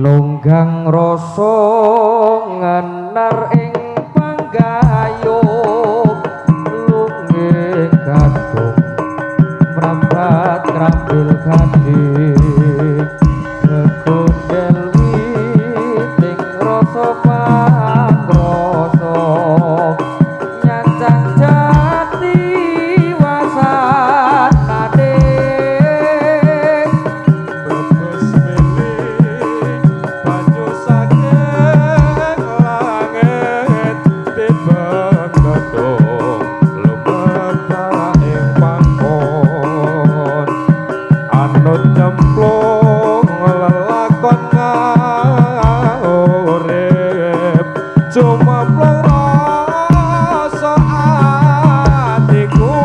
longgang rasa ngenar ing panggayung lunge gadung mrambat krambil gading gegondel witing rasa pangrasa nyancang jati wasanane brebes milih banyu saking langit tibang gedung lumebak ing pangkon anut nyemplung lelakon ngaurip cuma plong rasa atiku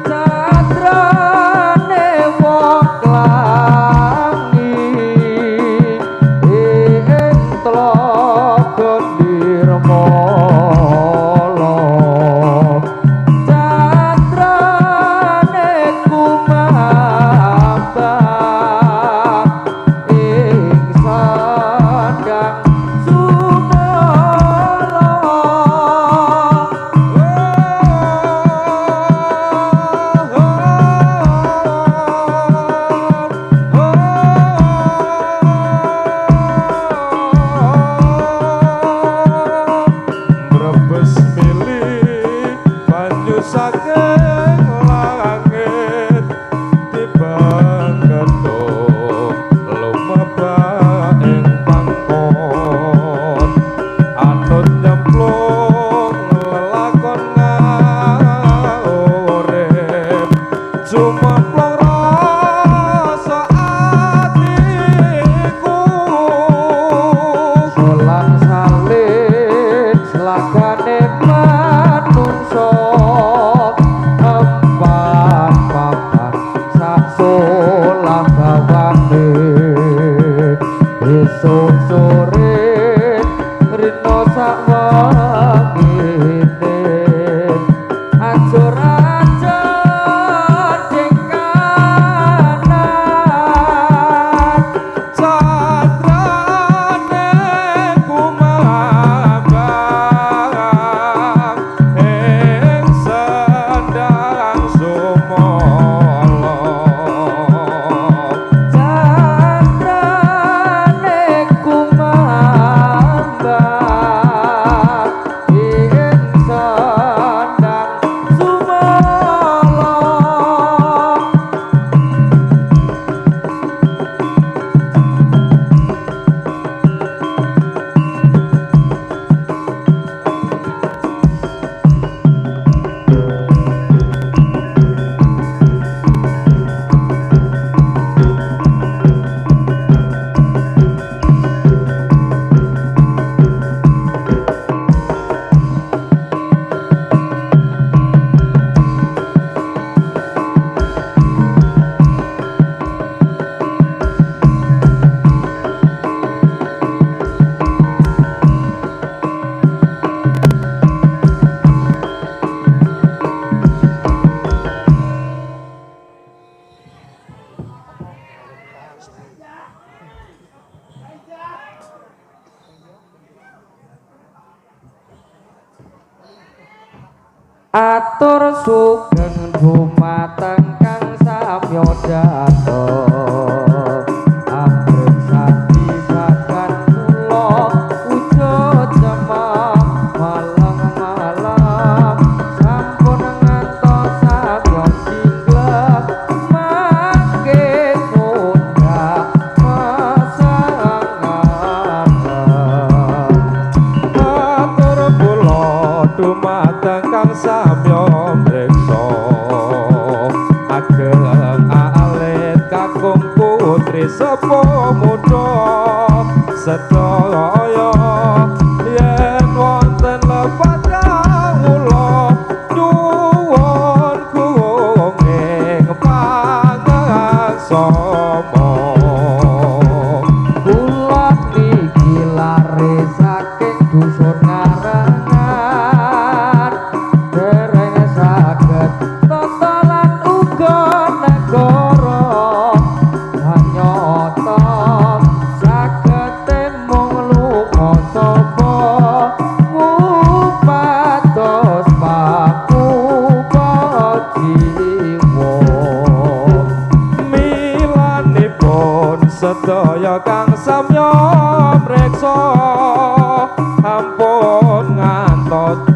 cadrane wong klangi ing tlaga nirmala cadrane kumambang ing sandang brebes milih banyu saking langit tibang gedung lumebak ing pangkon anut nyemplung lelakon ngaurip cuma plong rasa atiku solang salib selagane manungsa empat papat sasolah bawane esuk sore rino sakwangine ajur-ajur ing kanan cadrane kumambang ing sandang sumala cadrane kumambang ing sandang sumala atur sugeng dumateng kang samya dateng ambruk sati sakan kula wujud cemeng malam-malam sampun ngantos samya singlek mangke mundhak masangan atur kula dumateng kang samya mreksa ageng alit kakung putri sepuh muda sedaya yen wonten lepat kawula nyuwun kuwing pangaksama kula niki lare saking dusun ngarangan dereng saged totolan uga negara hanya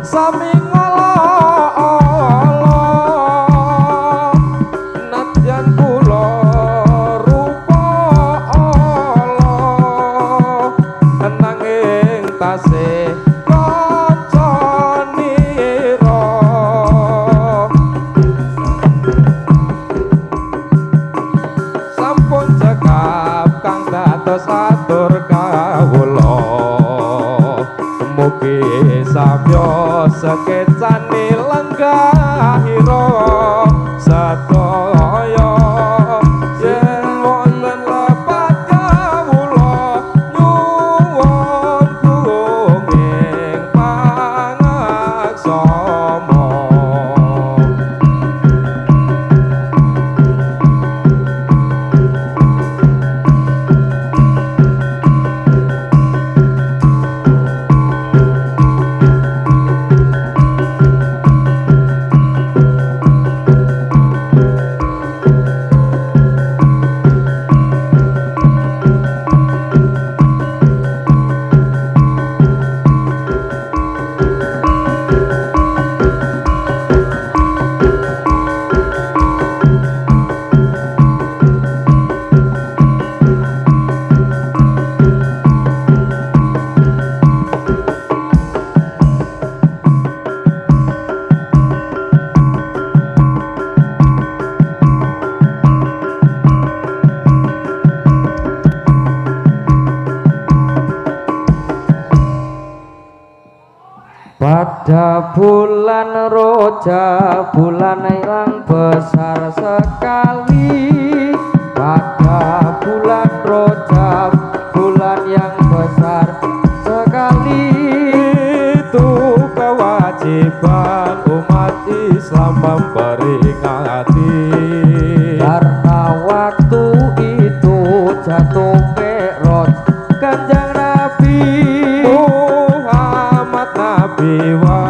sami ngala-ala nadyan kula rupa ala nanging tasih kancanira sampun cekap kang dados atur kawula mugi samya sekecane lenggahira sadaya yen wonten lepat kawula nyuwun kenging pangaksama. Pada bulan roja, bulan yang besar sekali. Pada bulan roja, bulan yang besar sekali. Itu kewajiban umat Islam memperingati. Karena waktu itu jatuh Mi'raj Kanjeng Nabi Muhammad Nabi wa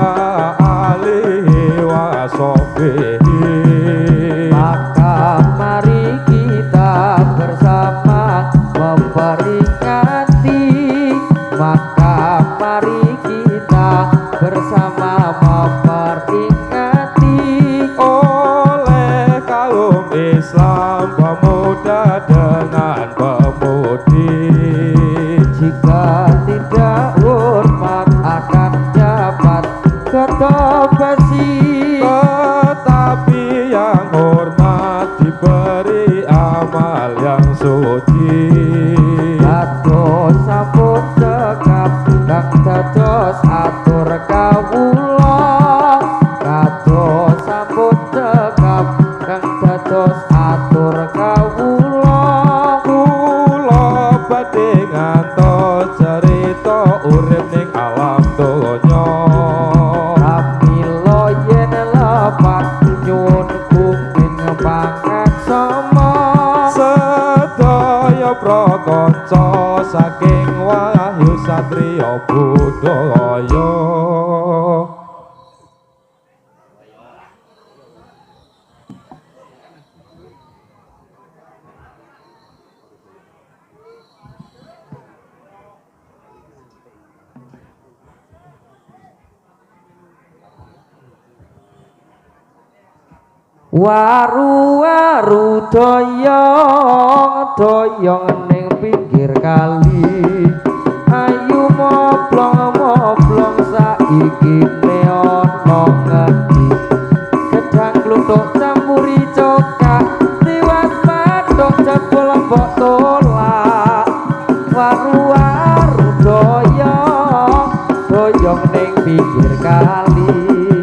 alihi wa sahbihi. Maka mari kita bersama memperingati. Maka mari kita bersama memperingati. Oleh kaum Islam pemuda dengan pemudi, Jika tidak hormat akan dapat ketok besi. tetapi yang hormat diberi amal yang suci. Dados sampun cekap kang dados atur kawula. Dados sampun cekap kang dados atur kawula. Kula badhe ngantos cerita urip ning alam donya. Pramila yen lepat nyuwun kuping pangaksama. Sedaya prakanca saking Wahyu Satriya Budaya. Waru-waru doyong ning pinggir kali. Ayu moblong-moblong saiki ana ngendi. Gedang kluthuk campuri cokak tiwas mathuk jebul mbok tolak. Waru-waru doyong ning pinggir kali.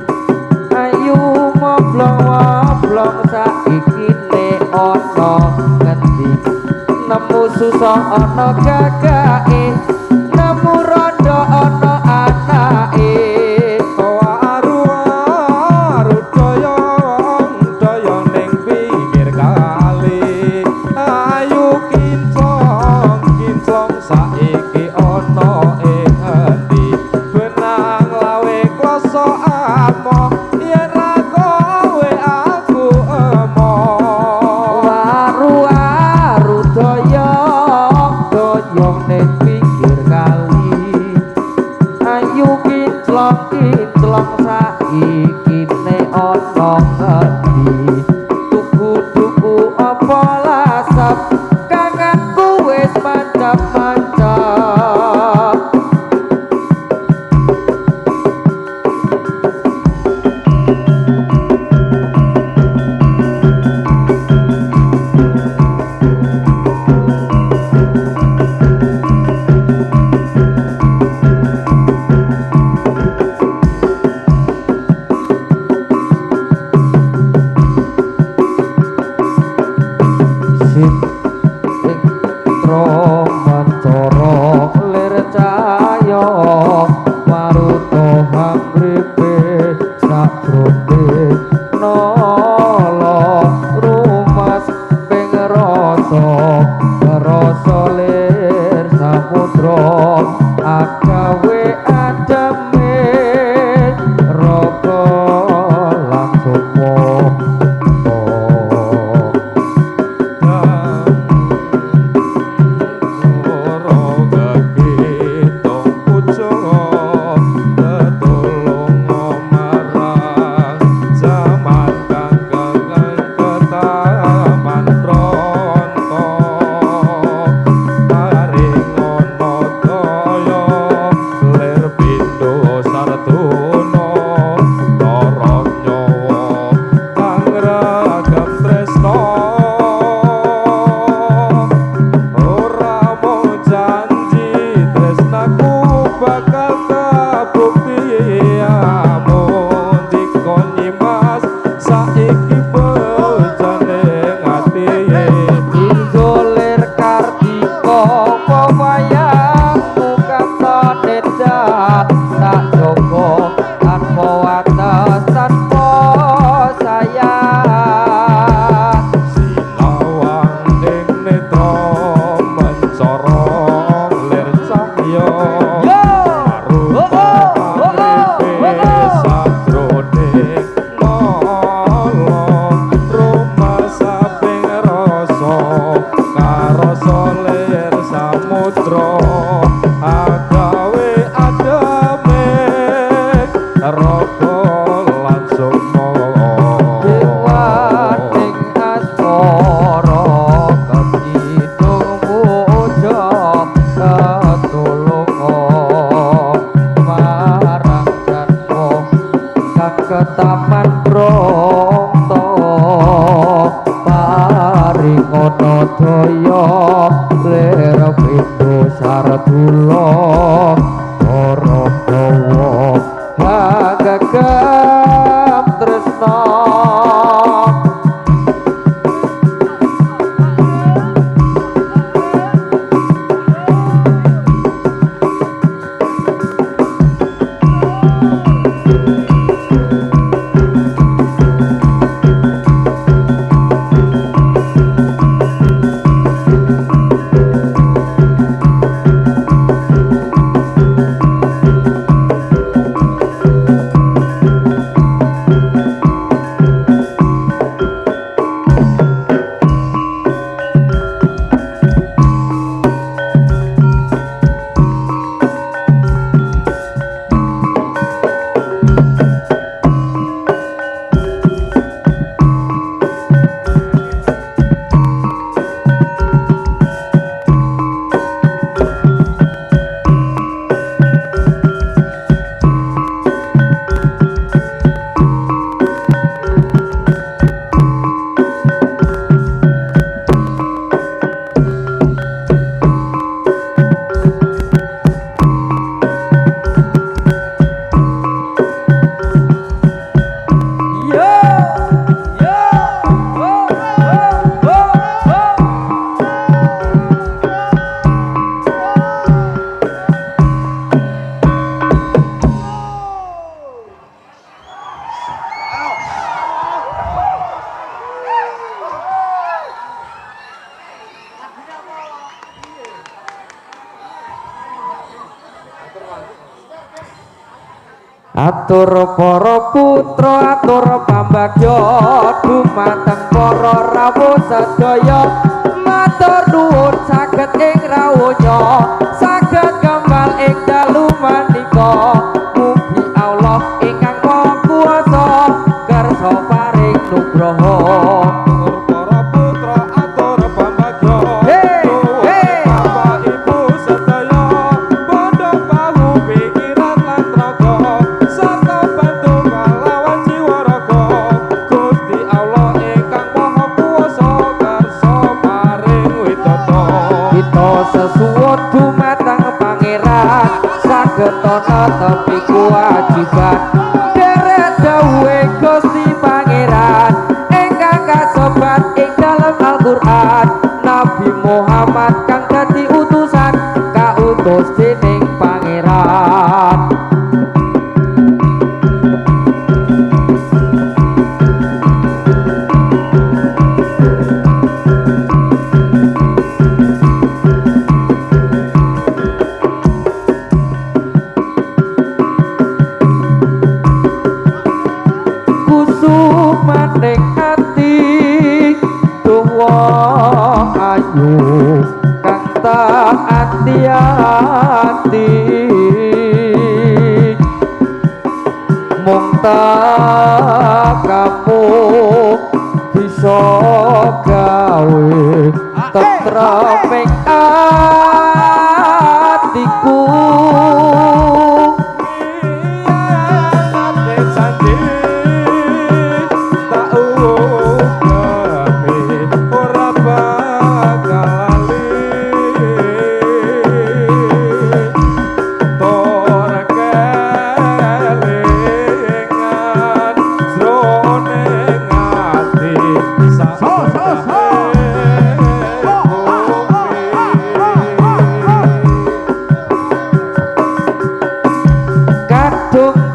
Ayu moblong-moblong saiki ana ngendi. Nemu susah ana gagake, nemu rondo ana anake. Waru-waru doyong ning pinggir kali. Ayu kinclong saiki ana ing endi. Benang lawe kloso amo yen ra kowe aku emoh. Waru-waru doyong ning pinggir kali. Ayu kinclong plong saiki ne ana ngendi tuku-tuku apa lasap kangenku wis mancap-mancap Atur para putra atur pambagya dumateng para rawuh sedaya matur nuwun saged ing rawuhnya saged kembal ing dalu manika mugi Allah ingkang nugroho para putra atur pambagyo Bapak Ibu sedaya padha bahu pikiran lan raga sarta bantu pahlawan jiwa raga Gusti Allah ingkang Maha Kuwasa kersa paring widata kita sesuwun dumateng pangeran saged netepi kewajiban deret dawuhe Gusti Pangeran ingkang kasebat ing dalem Al-Qur'an Nabi Muhammad kang dadi utusan kautus dening pangeran maning ati tuwa ayu kang tak ati-ati mung tak kamu bisa gawe tetreming atiku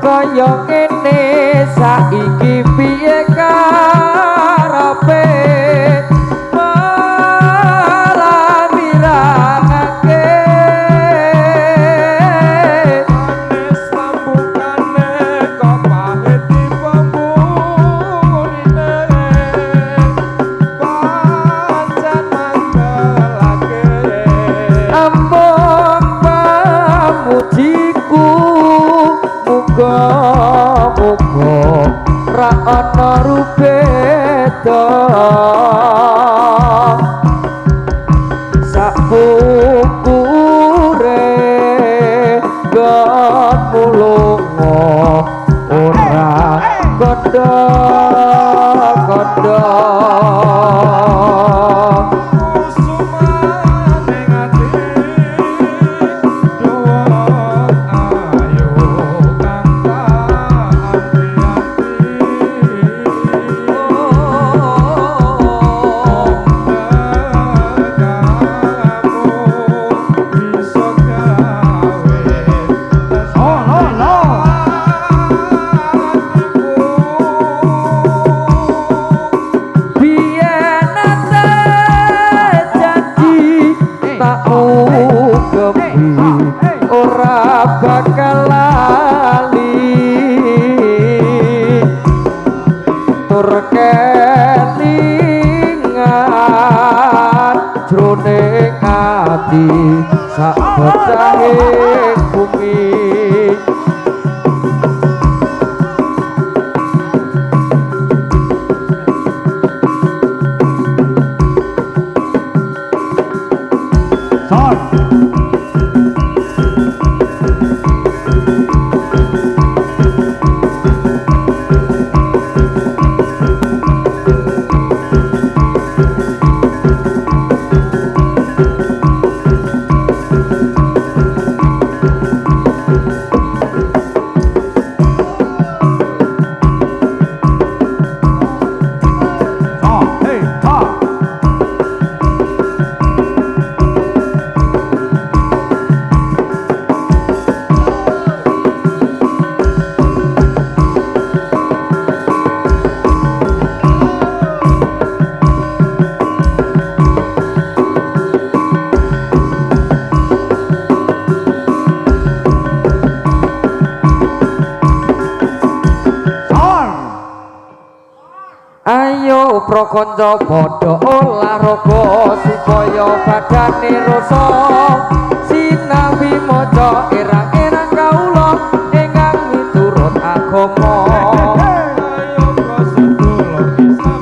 kaya ngene saiki piye karepe malah mirangake manis lambungane kok pahit dipemburine pancen mandelake ambon pamujiku muga-muga ra ana rubeda sak pukure gonmu lunga ora kodho-kodho ora bakal lali tur kelingan jroning ati sak becahe bumi ayo prakanca padha olahraga supaya badane rasa sinawi maca erang-erang kaula ingkang miturut agama ayo sedulur Islam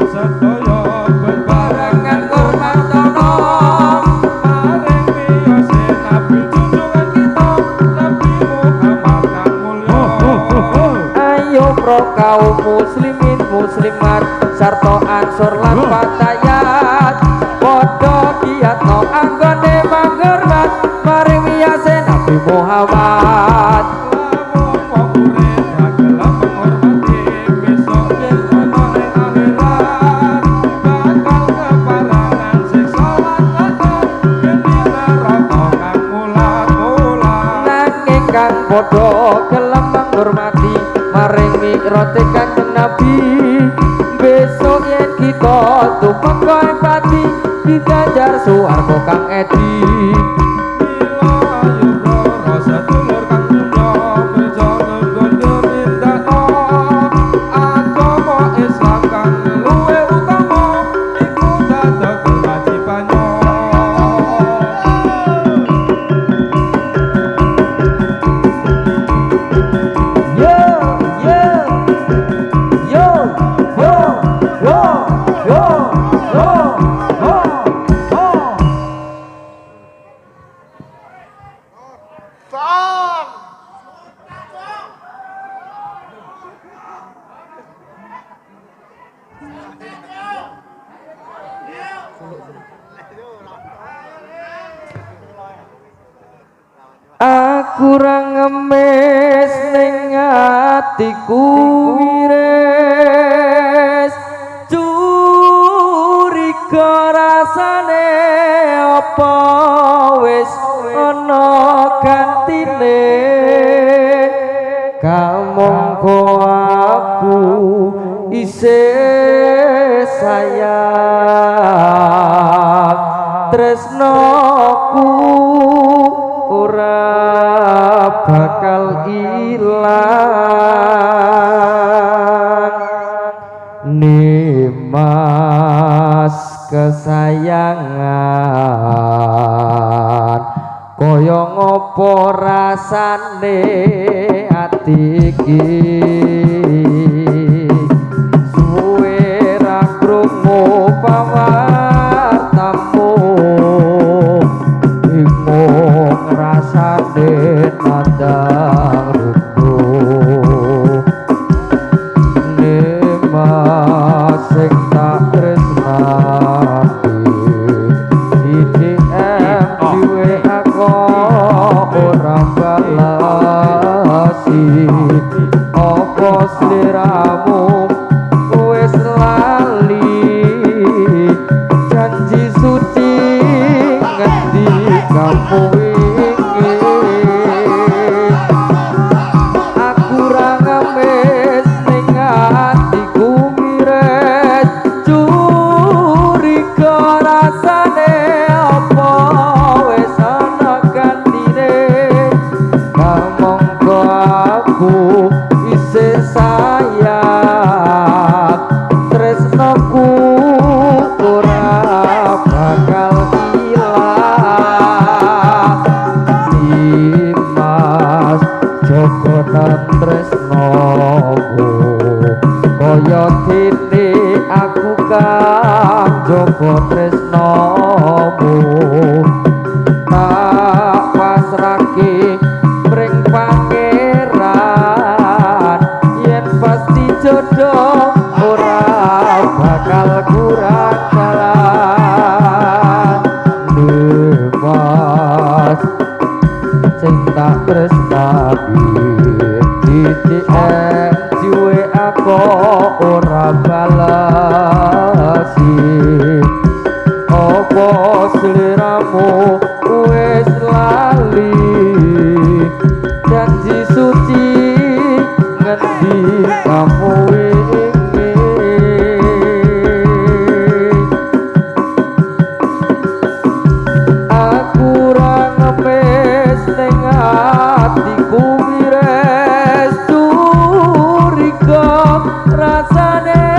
pro kaum muslimin muslimat sarta ansur lan patayat padha giatno anggone mangermat maring wiyase Nabi Muhammad. Podo gelem menghormati maring mikrote Kanjeng Nabi besok yen kita tumeka empati diganjar swarga kang edi rasa dulur kang dunya bejo nggondo mindakno agama Islam kang luwe utama iku dadak kewajibannya. Aku ra ngemis ning atiku wires curiga rasane apa wis ana gantine kamangka aku isih sayang tresnoku ora bakal ilang nimas kesayangan kaya ngopo rasane ati iki suwe ra krungu pawartamu bingung rasane nandang rindu nimas sing tak tresnani IDM diwe aku ora balasi apa sliramu wis lali janji suci ngendi kamu wingi aku ra ngemis ning atiku mires curiga rasane apa wis ana gantine kamangka aku isih sayang tresnoku ora bakal ilang nimas jogonan tresnoku kaya dene aku kang jogo tresnomu tak pasrahke mring pangeran yen pasti jodoh ora bakal kurang dalan nimas sing tak tresnani DDM jiwe aku ora balasi apa sliramu wis lali janji suci ngendi kamu wingi aku ra ngemis ning atiku wires curiga rasane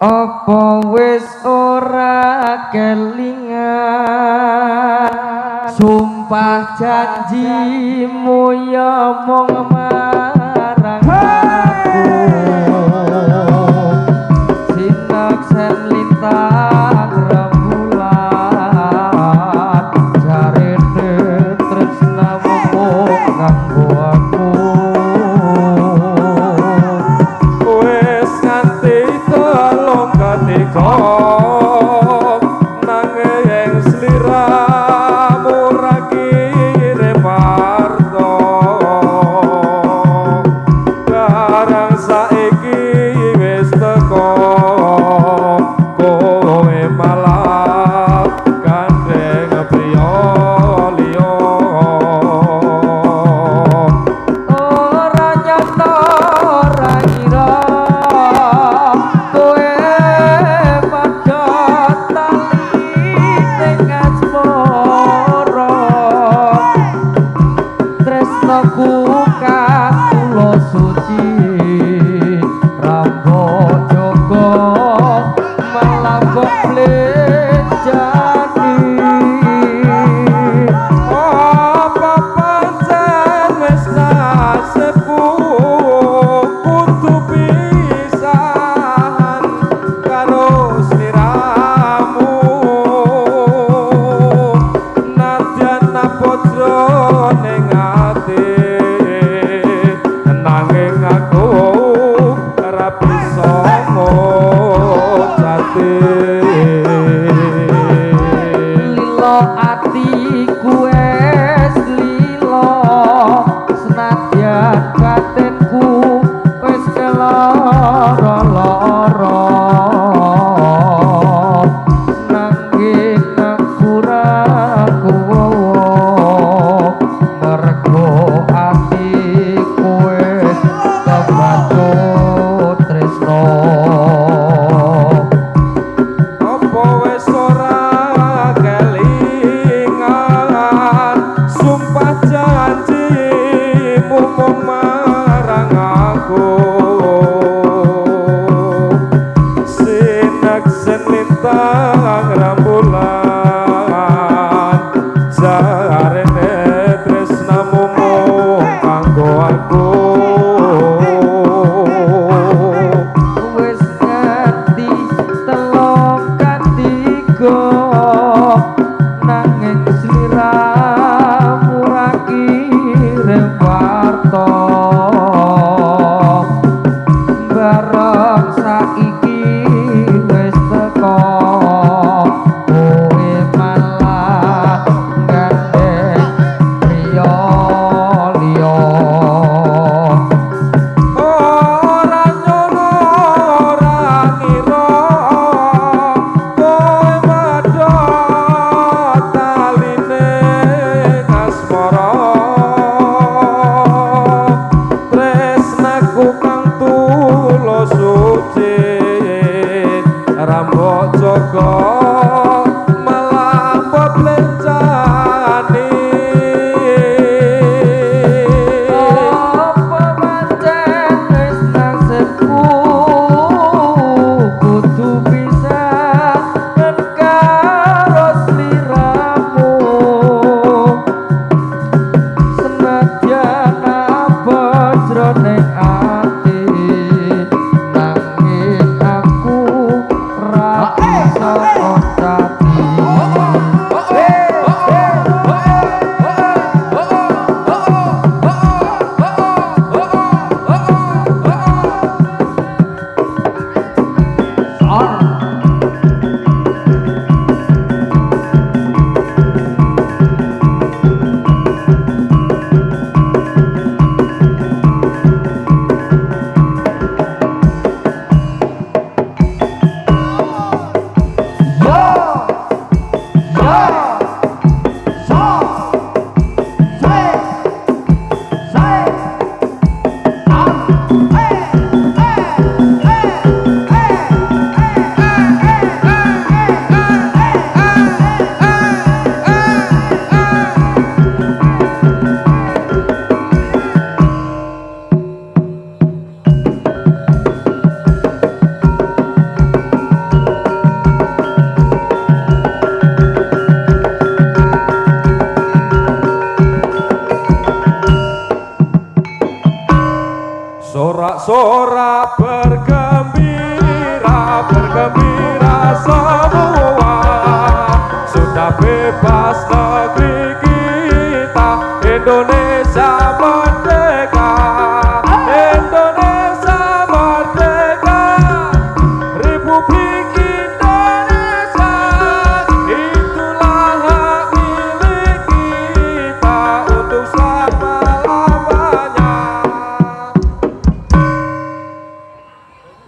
Apa wis ora kelingan sumpah janjimu ya mong marang aku sineksen lintang rembulan jarene tresnamu kanggo aku wis nganti telung katiga nanging sliramu ra kirim warta barang saiki wis teko kowe malah gandeng priya liya ora nyata ora ngira kowe padha tali ning asmara tresnaku katulo suci rambo jogo malah kok blejani apa pancen wis nasibku kudu pisahan karo sliramu nadyan napodro ning ati nanging aku ora bisa ngocati lilo atiku wis lilo senadyan batinku wis keloro-loro nanging aku ra kuwowo mergo atiku wis kebacut tresno apa wis ora kelingan sumpah janjimu mung marang aku sineksen lintang rembulan jarene tresnamu mung kanggo aku wis nganti telung katiga nanging sliramu ra kirim warta bareng saiki wis teko kowe malah gandeng priya liya ora nyono ora ngira kowe padha taline asmara tresnaku kang tulus suci rambut jaga malah beblencani apa pancen wis nasibku kudu bisa karo sliramu senadyan apa jroning ati nanging aku ra bisa ngocati Sorak-sorak bergembira, bergembira semua. Sudah bebas negeri kita Indonesia